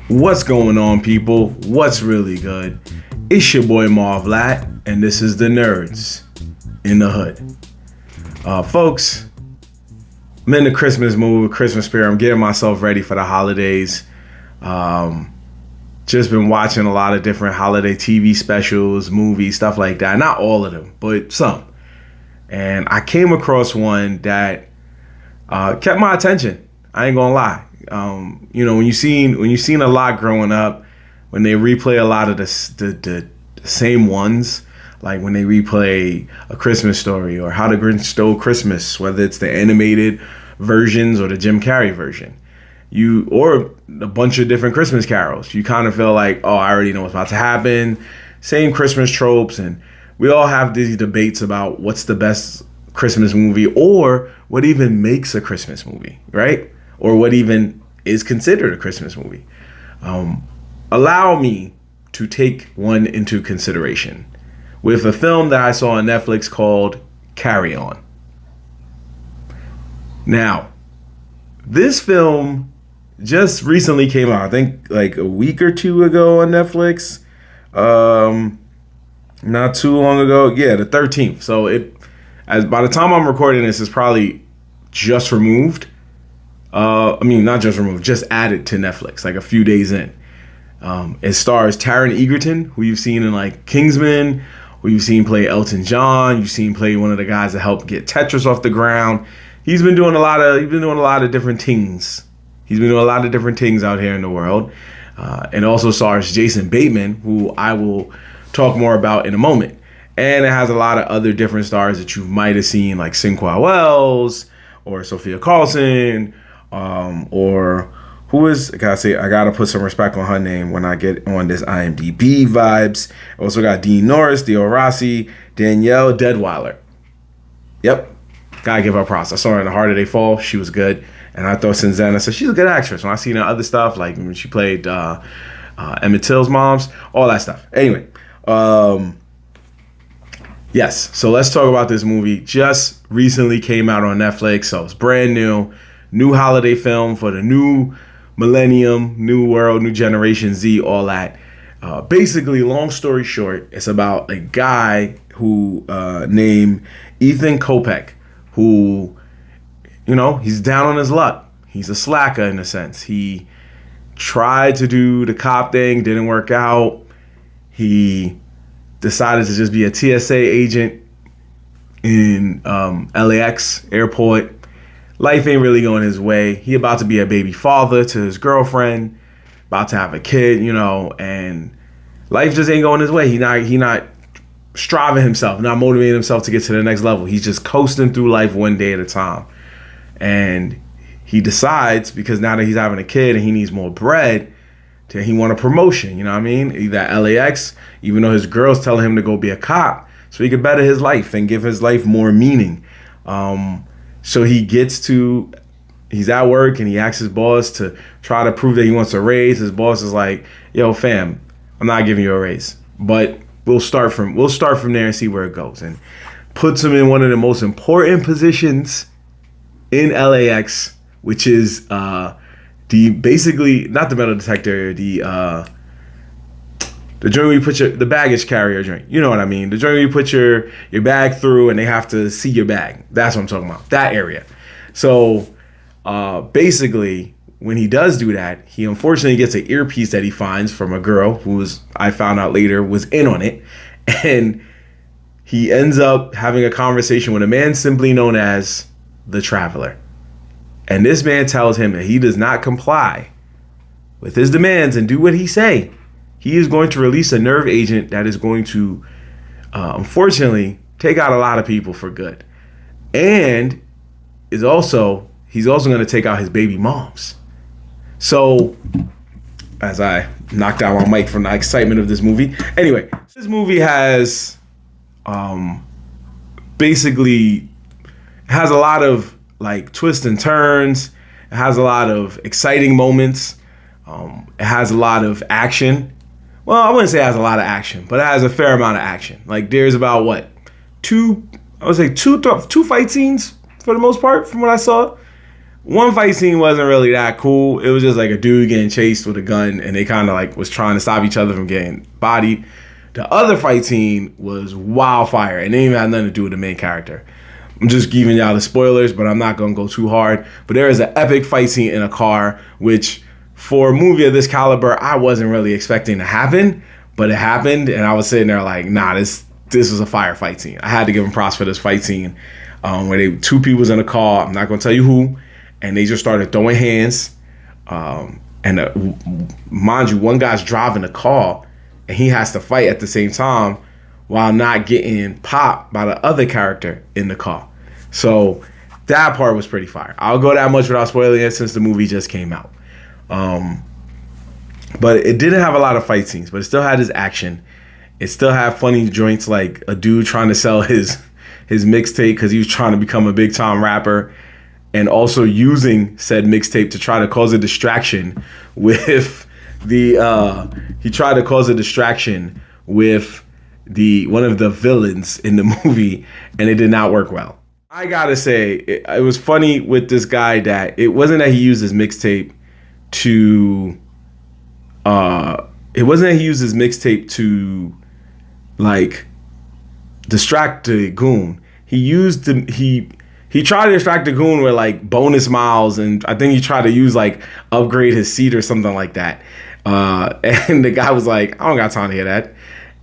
What's going on, people? What's really good? It's your boy Marv, and this is the Nerds in the Hood. Folks, I'm in the Christmas mood, Christmas spirit. I'm getting myself ready for the holidays. Just been watching a lot of different holiday TV specials, movies, stuff like that. Not all of them, but some. And I came across one that kept my attention. I ain't gonna lie. When you seen a lot growing up, when they replay a lot of the same ones, like when they replay A Christmas Story or How the Grinch Stole Christmas, whether it's the animated versions or the Jim Carrey version, or a bunch of different Christmas carols, you kind of feel like, oh, I already know what's about to happen. Same Christmas tropes, and we all have these debates about what's the best Christmas movie or what even makes a Christmas movie, right? Or what even is considered a Christmas movie. Allow me to take one into consideration with a film that I saw on Netflix called Carry On. Now, this film just recently came out, I think like a week or two ago on Netflix. Not too long ago. Yeah, the 13th. So by the time I'm recording this, it's probably just removed. Not just removed, just added to Netflix, like a few days in. It stars Taron Egerton, who you've seen in like Kingsman, who you've seen play Elton John, you've seen play one of the guys that helped get Tetris off the ground. He's been doing a lot of different things. He's been doing a lot of different things out here in the world. And also stars Jason Bateman, who I will talk more about in a moment. And it has a lot of other different stars that you might have seen, like Sinqua Wells or Sophia Carlson. Or who is, I gotta put some respect on her name when I get on this IMDb vibes. Also got Dean Norris, Theo Rossi, Danielle Deadweiler. Yep, gotta give her props. I saw her in The Harder They Fall. She was good. And I thought since then, I said, she's a good actress. When I seen her other stuff, like when she played Emmett Till's moms, all that stuff. Anyway, yes, so let's talk about this movie. Just recently came out on Netflix, so it's brand new. New holiday film for the new millennium, new world, new generation Z, all that. Basically, long story short, it's about a guy who named Ethan Kopech, who, he's down on his luck. He's a slacker in a sense. He tried to do the cop thing, didn't work out. He decided to just be a TSA agent in LAX airport. Life ain't really going his way. He about to be a baby father to his girlfriend, about to have a kid, and life just ain't going his way. He not striving himself, not motivating himself to get to the next level. He's just coasting through life one day at a time. And he decides, because now that he's having a kid and he needs more bread, he want a promotion, you know what I mean? Either at LAX, even though his girl's telling him to go be a cop, so he could better his life and give his life more meaning. So he's at work and he asks his boss to try to prove that he wants a raise. His boss is like, yo, fam, I'm not giving you a raise, but we'll start from there and see where it goes. And puts him in one of the most important positions in LAX, which is basically not the metal detector, the joint where you put the baggage carrier joint. You know what I mean? The joint where you put your bag through and they have to see your bag. That's what I'm talking about. That area. So basically, when he does do that, he unfortunately gets an earpiece that he finds from a girl who I found out later was in on it. And he ends up having a conversation with a man simply known as the Traveler. And this man tells him that he does not comply with his demands and do what he say. He is going to release a nerve agent that is going to, unfortunately, take out a lot of people for good. And he's also going to take out his baby moms. So, as I knocked out my mic from the excitement of this movie. Anyway, this movie has basically has a lot of like twists and turns. It has a lot of exciting moments. It has a lot of action. Well, I wouldn't say it has a lot of action, but it has a fair amount of action. Like there's about two fight scenes for the most part from what I saw. One fight scene wasn't really that cool. It was just like a dude getting chased with a gun, and they kind of like was trying to stop each other from getting bodied. The other fight scene was wildfire, and it didn't even have nothing to do with the main character. I'm just giving y'all the spoilers, but I'm not gonna go too hard. But there is an epic fight scene in a car, which for a movie of this caliber, I wasn't really expecting to happen, but it happened, and I was sitting there like, nah, this was a fire fight scene. I had to give him props for this fight scene, where two people was in a car. I'm not gonna tell you who. And they just started throwing hands. Mind you, one guy's driving the car and he has to fight at the same time while not getting popped by the other character in the car. So that part was pretty fire. I'll go that much without spoiling it since the movie just came out. But it didn't have a lot of fight scenes, but it still had his action. It still had funny joints like a dude trying to sell his mixtape because he was trying to become a big time rapper. And also using said mixtape to try to cause a distraction with he tried to cause a distraction with one of the villains in the movie, and it did not work well. I gotta say, it was funny with this guy that it wasn't that he used his mixtape to like distract the goon. He tried to distract the goon with like bonus miles, and I think he tried to use like upgrade his seat or something like that. And the guy was like, I don't got time to hear that.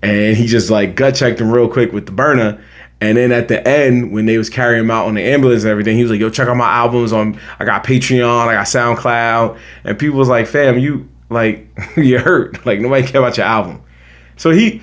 And he just like gut checked him real quick with the burner. And then at the end, when they was carrying him out on the ambulance and everything, he was like, yo, check out my albums I got Patreon, I got SoundCloud. And people was like, fam, you like, you're hurt. Like nobody care about your album. So he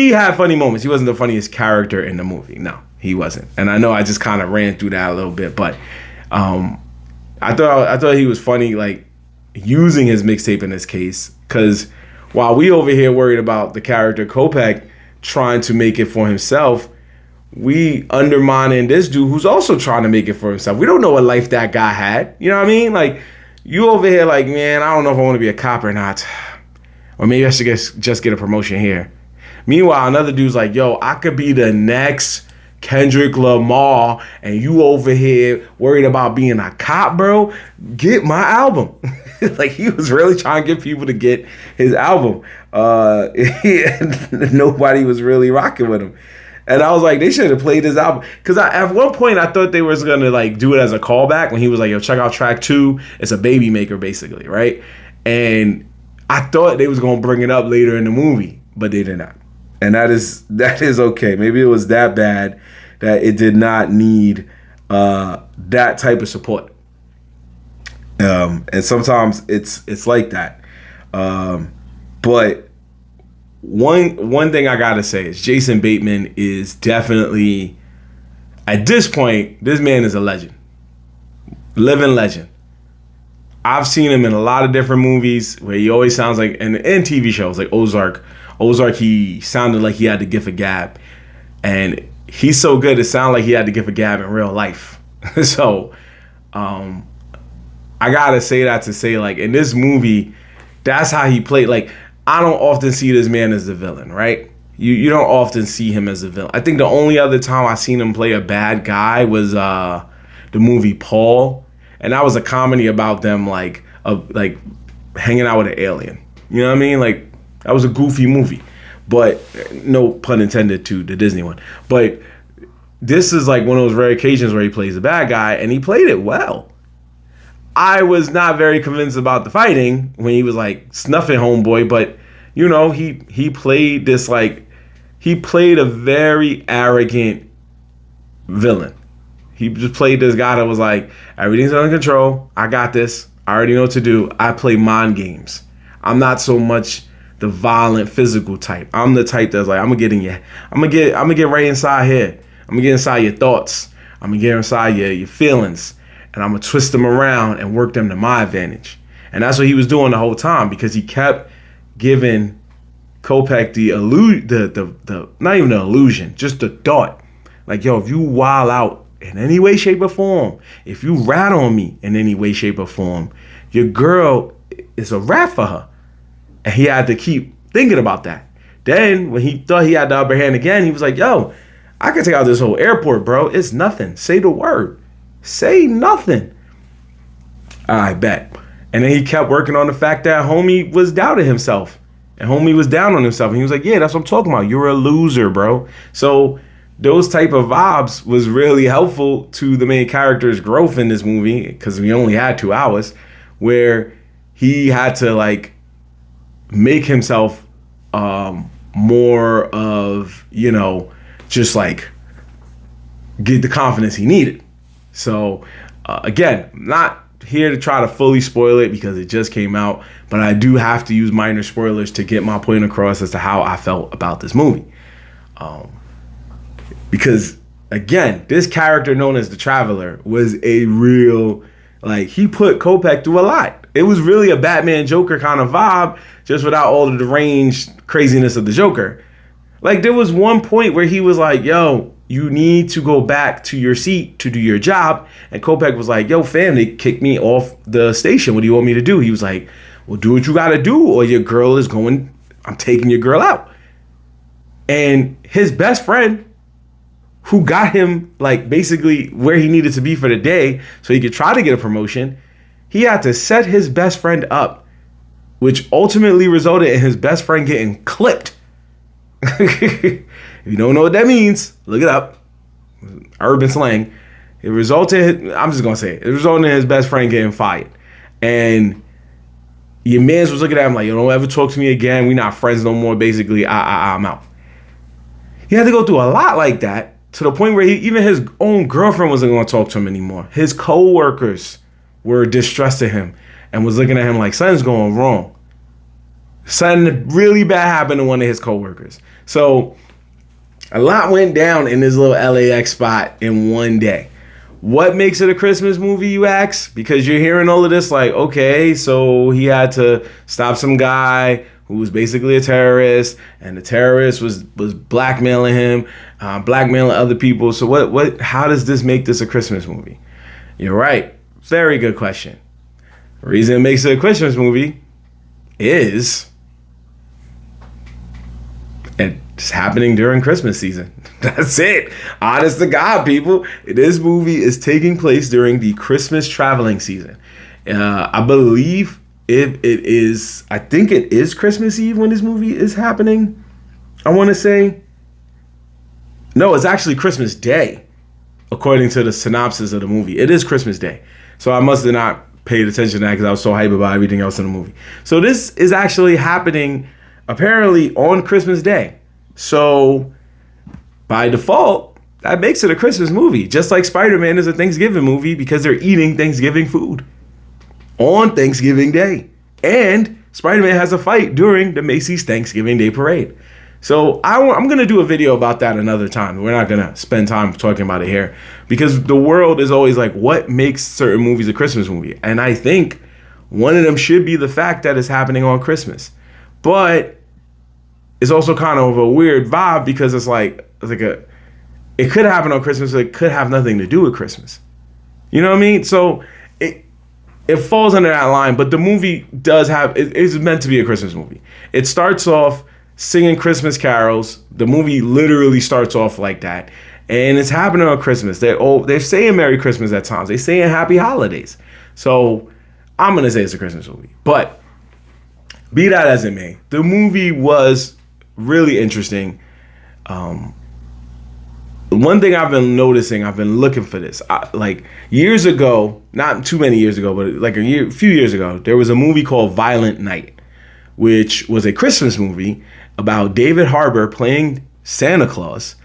had funny moments. He wasn't the funniest character in the movie. No. He wasn't, and I know I just kind of ran through that a little bit, but I thought he was funny, like using his mixtape in this case, because while we over here worried about the character Kopech trying to make it for himself, we undermining this dude who's also trying to make it for himself. We don't know what life that guy had, you know what I mean? Like you over here, like man, I don't know if I want to be a cop or not, or maybe I should just get a promotion here. Meanwhile, another dude's like, yo, I could be the next Kendrick Lamar, and you over here worried about being a cop, bro. Get my album. Like he was really trying to get people to get his album. Nobody was really rocking with him, and I was like, they should have played his album, because at one point I thought they was gonna like do it as a callback when he was like, yo, check out track 2. It's a baby maker basically, right? And I thought they was gonna bring it up later in the movie, but they did not. And that is okay. Maybe it was that bad that it did not need that type of support. And sometimes it's like that. But one thing I gotta say is Jason Bateman is definitely, at this point, this man is a legend, living legend. I've seen him in a lot of different movies where he always sounds like, and TV shows like Ozark, he sounded like he had the gift of gab. And he's so good, it sounded like he had the gift of gab in real life. So, I gotta say that to say, like, in this movie, that's how he played. Like, I don't often see this man as the villain, right? You don't often see him as a villain. I think the only other time I seen him play a bad guy was the movie Paul. And that was a comedy about them, like hanging out with an alien. You know what I mean? Like, that was a goofy movie, but no pun intended to the Disney one. But this is like one of those rare occasions where he plays a bad guy, and he played it well. I was not very convinced about the fighting when he was like snuffing homeboy, but you know, he played this like, he played a very arrogant villain. He just played this guy that was like, everything's under control. I got this. I already know what to do. I play mind games. I'm not so much the violent physical type. I'm the type that's like, I'm gonna get right inside here. I'm gonna get inside your thoughts. I'm gonna get inside your feelings, and I'm gonna twist them around and work them to my advantage. And that's what he was doing the whole time, because he kept giving Kopech the not even the illusion, just the thought. Like, yo, if you wild out in any way, shape, or form, if you rat on me in any way, shape, or form, your girl is a rat for her. And he had to keep thinking about that. Then when he thought he had the upper hand again, he was like, yo, I can take out this whole airport, bro. It's nothing. Say the word. Say nothing. I bet. And then he kept working on the fact that homie was doubting himself. And homie was down on himself. And he was like, yeah, that's what I'm talking about. You're a loser, bro. So those type of vibes was really helpful to the main character's growth in this movie, because we only had 2 hours, where he had to like make himself more of, just like get the confidence he needed. So again, not here to try to fully spoil it because it just came out, but I do have to use minor spoilers to get my point across as to how I felt about this movie. Because again, this character known as the Traveler was a real, like, he put Kopech through a lot. It was really a Batman Joker kind of vibe, just without all the deranged craziness of the Joker. Like, there was one point where he was like, yo, you need to go back to your seat to do your job. And Kopech was like, yo, fam, they kicked me off the station. What do you want me to do? He was like, well, do what you got to do, or your girl is going, I'm taking your girl out. And his best friend, who got him like basically where he needed to be for the day so he could try to get a promotion, he had to set his best friend up, which ultimately resulted in his best friend getting clipped. If you don't know what that means, look it up. Urban slang. It resulted, I'm just going to say it resulted in his best friend getting fired. And your mans was looking at him like, yo, don't ever talk to me again. We not friends no more. Basically, I'm out. He had to go through a lot like that, to the point where even his own girlfriend wasn't going to talk to him anymore. His co-workers were distrusting him and was looking at him like, something's going wrong. Something really bad happened to one of his co-workers. So a lot went down in this little LAX spot in one day. What makes it a Christmas movie, you ask? Because you're hearing all of this like, okay, so he had to stop some guy who was basically a terrorist, and the terrorist was blackmailing him, blackmailing other people. So how does this make this a Christmas movie? You're right. Very good question. The reason it makes it a Christmas movie is it's happening during Christmas season. That's it. Honest to God, people. This movie is taking place during the Christmas traveling season. I believe I think it is Christmas Eve when this movie is happening. I want to say. No, it's actually Christmas Day, according to the synopsis of the movie. It is Christmas Day. So I must have not paid attention to that because I was so hyped about everything else in the movie. So this is actually happening apparently on Christmas Day. So by default, that makes it a Christmas movie. Just like Spider-Man is a Thanksgiving movie because they're eating Thanksgiving food on Thanksgiving Day. And Spider-Man has a fight during the Macy's Thanksgiving Day Parade. So I'm going to do a video about that another time. We're not going to spend time talking about it here because the world is always like, what makes certain movies a Christmas movie? And I think one of them should be the fact that it's happening on Christmas. But it's also kind of a weird vibe because it could happen on Christmas, but it could have nothing to do with Christmas. You know what I mean? So it falls under that line, but the movie does it's meant to be a Christmas movie. It starts off singing Christmas carols. The movie literally starts off like that. And it's happening on Christmas. They're saying Merry Christmas at times. They're saying Happy Holidays. So I'm going to say it's a Christmas movie. But be that as it may, the movie was really interesting. One thing I've been noticing, I've been looking for this. Like years ago, not too many years ago, but like a few years ago, there was a movie called Violent Night, which was a Christmas movie about David Harbour playing Santa Claus.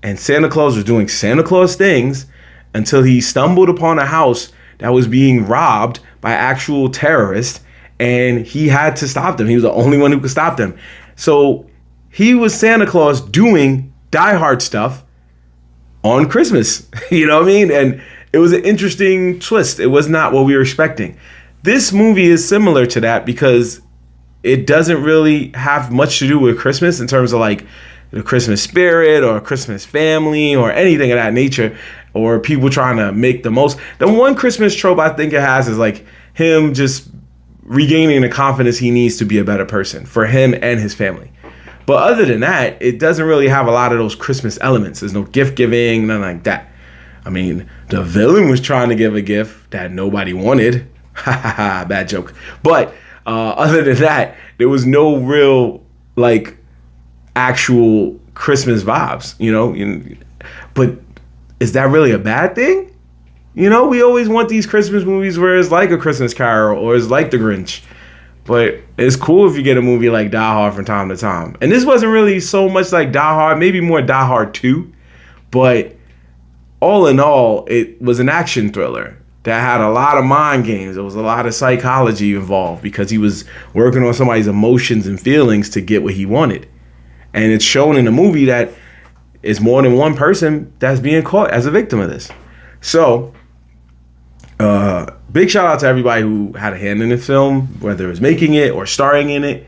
And Santa Claus was doing Santa Claus things until he stumbled upon a house that was being robbed by actual terrorists. And he had to stop them. He was the only one who could stop them. So he was Santa Claus doing Die Hard stuff on Christmas. You know what I mean? And it was an interesting twist. It was not what we were expecting. This movie is similar to that because it doesn't really have much to do with Christmas in terms of like the Christmas spirit or Christmas family or anything of that nature, or people trying to make the most. The one Christmas trope I think it has is like him just regaining the confidence he needs to be a better person for him and his family. But other than that, it doesn't really have a lot of those Christmas elements. There's no gift giving, nothing like that. I mean, the villain was trying to give a gift that nobody wanted. Ha ha ha, bad joke. But other than that, there was no real like actual Christmas vibes, But is that really a bad thing? We always want these Christmas movies where it's like A Christmas Carol or it's like The Grinch. But it's cool if you get a movie like Die Hard from time to time. And this wasn't really so much like Die Hard, maybe more Die Hard 2. But all in all, it was an action thriller that had a lot of mind games. There was a lot of psychology involved because he was working on somebody's emotions and feelings to get what he wanted. And it's shown in the movie that it's more than one person that's being caught as a victim of this. So, big shout out to everybody who had a hand in the film, whether it was making it or starring in it.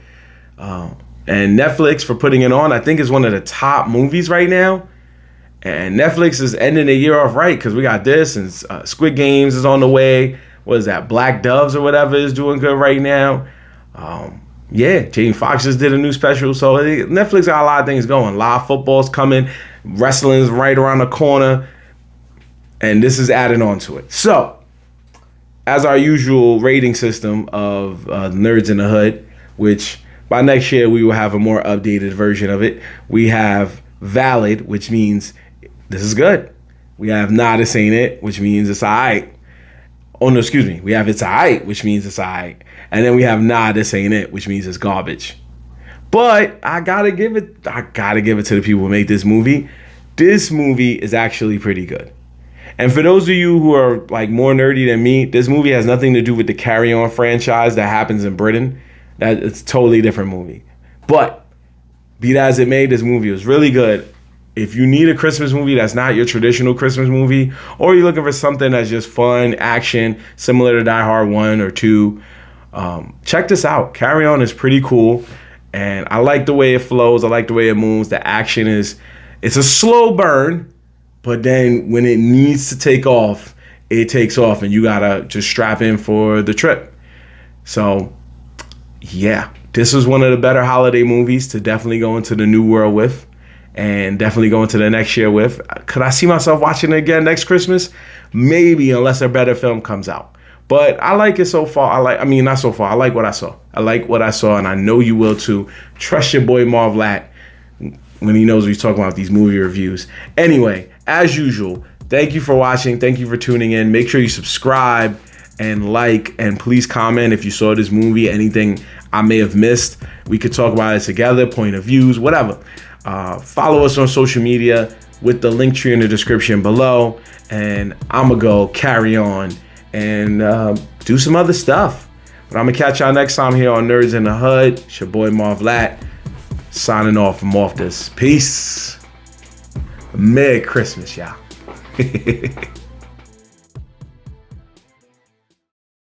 And Netflix for putting it on. I think it's one of the top movies right now. And Netflix is ending the year off right because we got this and Squid Games is on the way. What is that? Black Doves or whatever is doing good right now. Jamie Foxx just did a new special. So Netflix got a lot of things going. Live football's coming. Wrestling's right around the corner. And this is added on to it. So, as our usual rating system of Nerds in the Hood, which by next year we will have a more updated version of it, we have valid, which means this is good. We have nah, this ain't it, which means it's all right. Oh, no, excuse me. We have it's all right, which means it's all right. And then we have nah, this ain't it, which means it's garbage. But I gotta give it to the people who made this movie. This movie is actually pretty good. And for those of you who are like more nerdy than me, this movie has nothing to do with the Carry On franchise that happens in Britain. It's a totally different movie. But be that as it may, this movie was really good. If you need a Christmas movie that's not your traditional Christmas movie, or you're looking for something that's just fun, action, similar to Die Hard 1 or 2, check this out. Carry On is pretty cool. And I like the way it flows. I like the way it moves. The action it's a slow burn. But then when it needs to take off, it takes off. And you got to just strap in for the trip. So, yeah. This was one of the better holiday movies to definitely go into the new world with. And definitely go into the next year with. Could I see myself watching it again next Christmas? Maybe, unless a better film comes out. But I like it so far. Not so far. I like what I saw. And I know you will too. Trust your boy Marv Lat when he knows what he's talking about these movie reviews. Anyway, as usual, thank you for watching. Thank you for tuning in. Make sure you subscribe and like, and please comment if you saw this movie, anything I may have missed. We could talk about it together, point of views, whatever. Follow us on social media with the link tree in the description below. And I'm going to go carry on and do some other stuff. But I'm going to catch y'all next time here on Nerds in the Hood. It's your boy Marv Lat, signing off from off this. Peace. Merry Christmas, y'all.